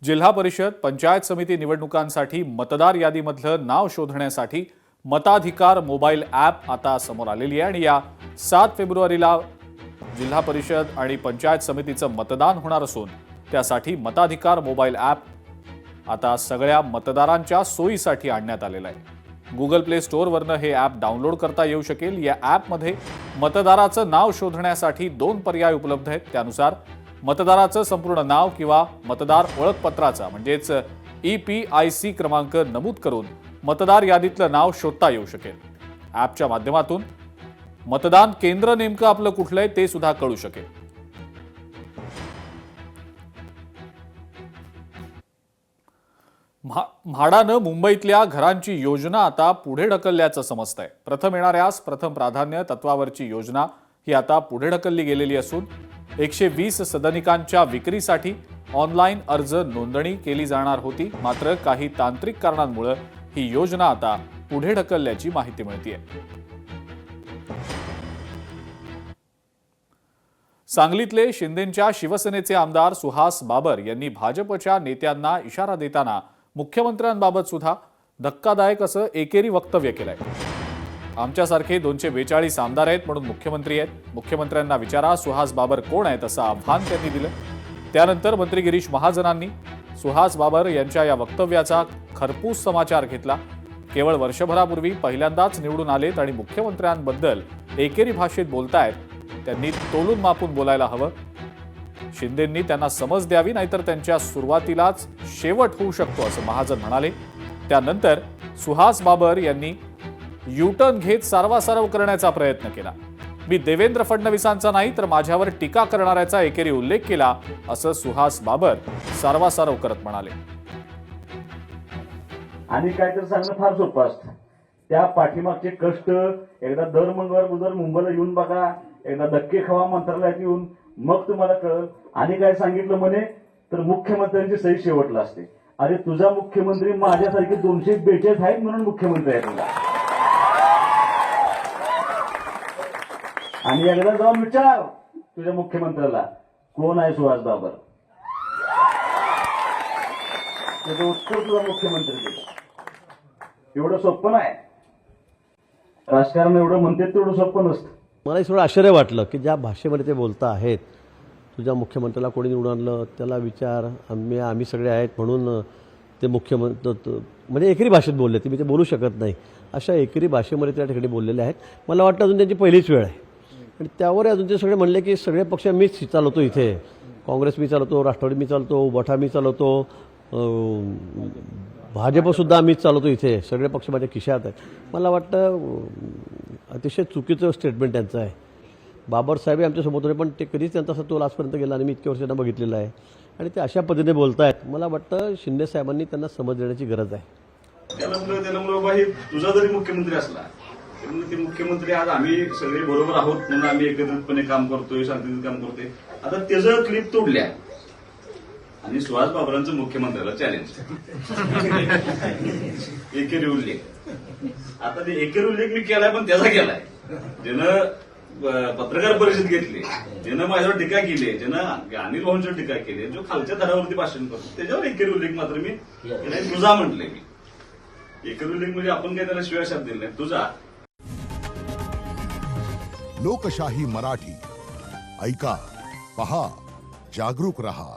जिल्हा परिषद पंचायत समिती निवडणुकांसाठी मतदार यादीमधलं नाव शोधण्यासाठी मताधिकार मोबाईल ॲप आता समोर आलेली आहे आणि या 7 फेब्रुवारीला जिल्हा परिषद आणि पंचायत समितीचं मतदान होणार असून त्यासाठी मताधिकार मोबाईल ॲप आता सगळ्या मतदारांच्या सोयीसाठी आणण्यात आलेलं आहे। गुगल प्ले स्टोअरवरनं हे ॲप डाउनलोड करता येऊ शकेल। या ॲपमध्ये मतदाराचं नाव शोधण्यासाठी 2 पर्याय उपलब्ध आहेत। त्यानुसार मतदाराचं संपूर्ण नाव किंवा मतदार ओळखपत्राचा म्हणजेच EPIC क्रमांक नमूद करून मतदार यादीतलं नाव शोधता येऊ शकेल। ॲपच्या माध्यमातून मतदान केंद्र नेमकं आपलं कुठलं आहे ते सुद्धा कळू शकेल। म्हाडानं मुंबईतल्या घरांची योजना आता पुढे ढकलल्याचं समजतंय। प्रथम येणाऱ्यास प्रथम प्राधान्य तत्वावरची योजना ही आता पुढे ढकलली गेलेली असून 120 सदनिकांच्या विक्रीसाठी ऑनलाईन अर्ज नोंदणी केली जाणार होती। मात्र काही तांत्रिक कारणांमुळे ही योजना आता पुढे ढकलल्याची माहिती मिळतेय। सांगलीतले शिंदेंच्या शिवसेनेचे आमदार सुहास बाबर यांनी भाजपच्या नेत्यांना इशारा देताना मुख्यमंत्र्यांबाबत सुद्धा धक्कादायक असं एकेरी वक्तव्य केलंय। आमच्यासारखे 242 आमदार आहेत म्हणून मुख्यमंत्री आहेत, मुख्यमंत्र्यांना विचारा सुहास बाबर कोण आहेत असं आव्हान त्यांनी दिलं। त्यानंतर मंत्री गिरीश महाजनांनी सुहास बाबर यांच्या या वक्तव्याचा खरपूस समाचार घेतला। केवळ वर्षभरापूर्वी पहिल्यांदाच निवडून आलेत आणि मुख्यमंत्र्यांबद्दल एकेरी भाषेत बोलतायत, त्यांनी तोलून मापून बोलायला हवं। शिंदेंनी त्यांना समज द्यावी, नाहीतर त्यांच्या सुरुवातीलाच शेवट होऊ शकतो असं महाजन म्हणाले। त्यानंतर सुहास बाबर यांनी यूटर्न घेत सारवासारव करण्याचा प्रयत्न केला। मी देवेंद्र फडणवीसांचा नाही तर माझ्यावर टीका करणाऱ्याचा एकेरी उल्लेख केला असं सुहास बाबर सारवासारव करत म्हणाले। आणि काहीतरी सांगणं फार सोपं असतं। त्या पाठीमागचे कष्ट एकदा दर मंगळवार मुंबईला येऊन बघा, एकदा धक्के खावा मंत्रालयात येऊन, मग तुम्हाला कळेल। आणि काय सांगितलं म्हणे तर मुख्यमंत्र्यांची सही शेवटला असते। अरे तुझा मुख्यमंत्री माझ्यासारखे 242 आहेत म्हणून मुख्यमंत्री आहे तुला। आणि एकदा जाऊन विचार तुझ्या मुख्यमंत्र्याला कोण आहे सुहास बाबर, त्याचं उत्तर तुझा मुख्यमंत्री देतो। एवढं सोपं नाही, राजकारण एवढं म्हणते तेवढं सोपं नसतं। मला थोडं आश्चर्य वाटलं की ज्या भाषेमध्ये ते बोलता आहेत, तुझ्या मुख्यमंत्र्याला कोणी निवडून आणलं त्याला विचार, आम्ही सगळे आहेत म्हणून ते मुख्यमंत्री म्हणजे एकेरी भाषेत बोलले, ते मी ते बोलू शकत नाही अशा एकेरी भाषेमध्ये त्या ठिकाणी बोललेले आहेत। मला वाटतं अजून त्यांची पहिलीच वेळ आहे आणि त्यावर अजून ते सगळे म्हणले की सगळे पक्ष मीच चालवतो, इथे काँग्रेस मी चालवतो, राष्ट्रवादी मी चालवतो, उबाठा मी चालवतो, भाजपसुद्धा मीच चालवतो, इथे सगळे पक्ष माझ्या खिशात आहेत। मला वाटतं अतिशय चुकीचं स्टेटमेंट त्यांचं आहे। बाबर साहेब आमच्यासोबत होते पण ते कधीच त्यांचा असा तोल आजपर्यंत गेला आणि मी इतक्या वर्षांना बघितलेला आहे आणि ते अशा पद्धतीने बोलतायत। मला वाटतं शिंदे साहेबांनी त्यांना समज देण्याची गरज आहे। त्याला बाबा हे तुझा जरी मुख्यमंत्री असला ते मुख्यमंत्री आज आम्ही सगळे बरोबर आहोत म्हणून आम्ही एकत्रितपणे काम करतोय, शांततेत काम करतोय। आता त्याचं क्लिप तोडल्या आणि सुहास बाबरांचं मुख्यमंत्र्याला चॅलेंज एकेरी उल्लेख। आता ते एकेरी उल्लेख मी केलाय पण त्याचा केलाय ज्यानं पत्रकार परिषद घेतली, ज्यानं माझ्यावर टीका केली, ज्यानं अनिल भाऊंच्यावर टीका केली, जो खालच्या थरावरती भाषण करतो त्याच्यावर एकेरी उल्लेख मात्र मी तुझा म्हटलंय। मी एकेरी उल्लेख म्हणजे आपण काय त्याला शिवाय शब्द दिले नाही, तुझा। लोकशाही मराठी ऐका, पहा, जागरूक रहा।